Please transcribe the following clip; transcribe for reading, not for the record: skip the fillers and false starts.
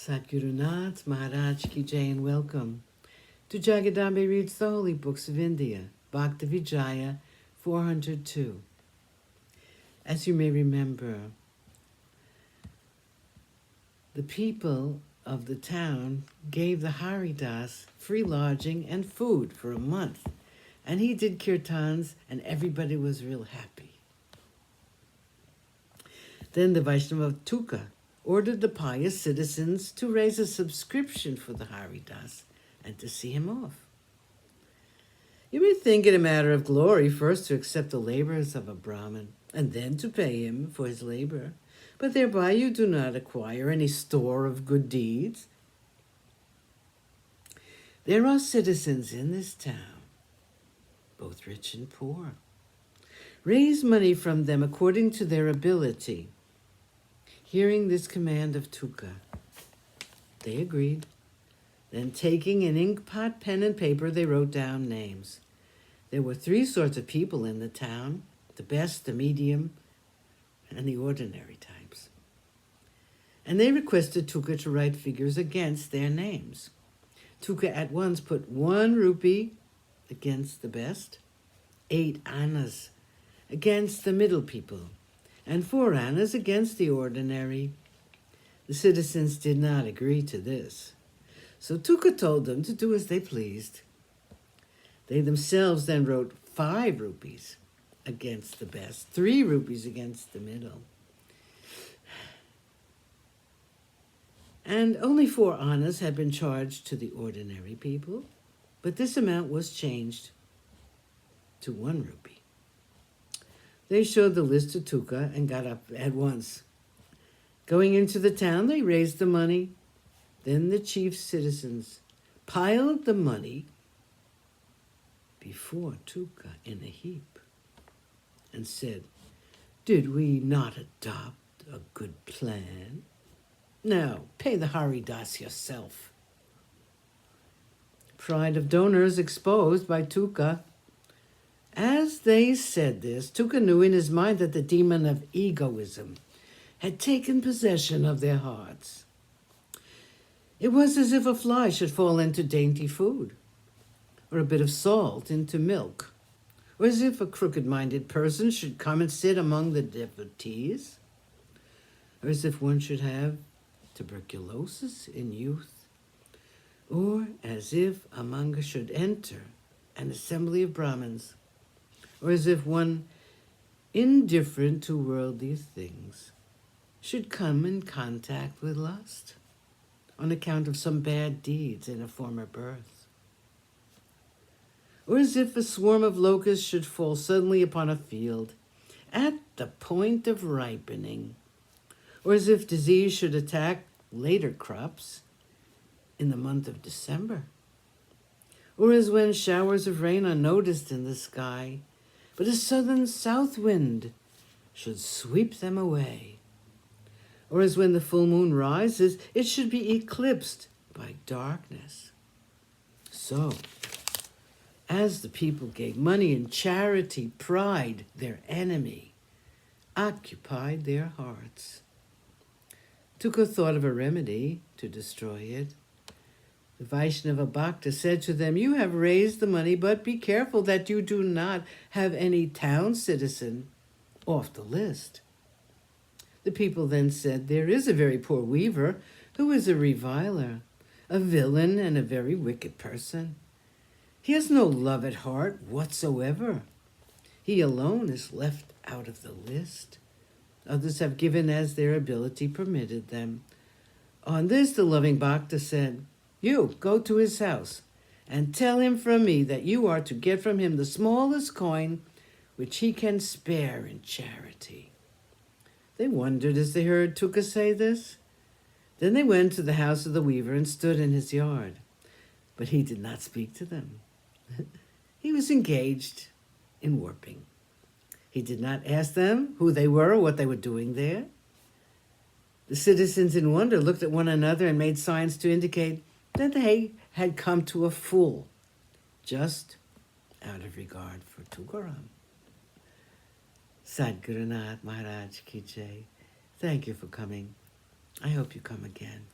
Satgurunath Maharaj Ki Jai and welcome to Jagadambe Reads the Holy Books of India, Bhaktavijaya402. As you may remember, the people of the town gave the Haridas free lodging and food for a month, and he did kirtans and everybody was real happy. Then the Vaishnava of Tuka ordered the pious citizens to raise a subscription for the Haridas and to see him off. You may think it a matter of glory first to accept the labors of a Brahmin and then to pay him for his labor, but thereby you do not acquire any store of good deeds. There are citizens in this town, both rich and poor. Raise money from them according to their ability. Hearing this command of Tuka, they agreed. Then taking an ink pot, pen, and paper, they wrote down names. There were 3 sorts of people in the town: the best, the medium, and the ordinary types. And they requested Tuka to write figures against their names. Tuka at once put 1 rupee against the best, 8 annas against the middle people, and 4 annas against the ordinary. The citizens did not agree to this, so Tuka told them to do as they pleased. They themselves then wrote 5 rupees against the best, 3 rupees against the middle, and only 4 annas had been charged to the ordinary people, but this amount was changed to 1 rupee. They showed the list to Tuka and got up at once. Going into the town, they raised the money. Then the chief citizens piled the money before Tuka in a heap and said, "Did we not adopt a good plan? Now, pay the Haridas yourself." Pride of donors exposed by Tuka. As they said this, Tuka knew in his mind that the demon of egoism had taken possession of their hearts. It was as if a fly should fall into dainty food, or a bit of salt into milk, or as if a crooked-minded person should come and sit among the devotees, or as if one should have tuberculosis in youth, or as if a Manga should enter an assembly of Brahmins, or as if one indifferent to worldly things should come in contact with lust on account of some bad deeds in a former birth, or as if a swarm of locusts should fall suddenly upon a field at the point of ripening, or as if disease should attack later crops in the month of December, or as when showers of rain are noticed in the sky, but a southern south wind should sweep them away, or as when the full moon rises, it should be eclipsed by darkness. So, as the people gave money in charity, pride, their enemy, occupied their hearts. Tuka thought of a remedy to destroy it. The Vaishnava Bhakta said to them, "You have raised the money, but be careful that you do not have any town citizen off the list." The people then said, "There is a very poor weaver who is a reviler, a villain, and a very wicked person. He has no love at heart whatsoever. He alone is left out of the list. Others have given as their ability permitted them." On this, the loving Bhakta said, "You go to his house and tell him from me that you are to get from him the smallest coin which he can spare in charity." They wondered as they heard Tuka say this. Then they went to the house of the weaver and stood in his yard. But he did not speak to them. He was engaged in warping. He did not ask them who they were or what they were doing there. The citizens in wonder looked at one another and made signs to indicate that they had come to a fool, just out of regard for Tukaram. Sadgurunath Maharaj Ki Jai. Thank you for coming. I hope you come again.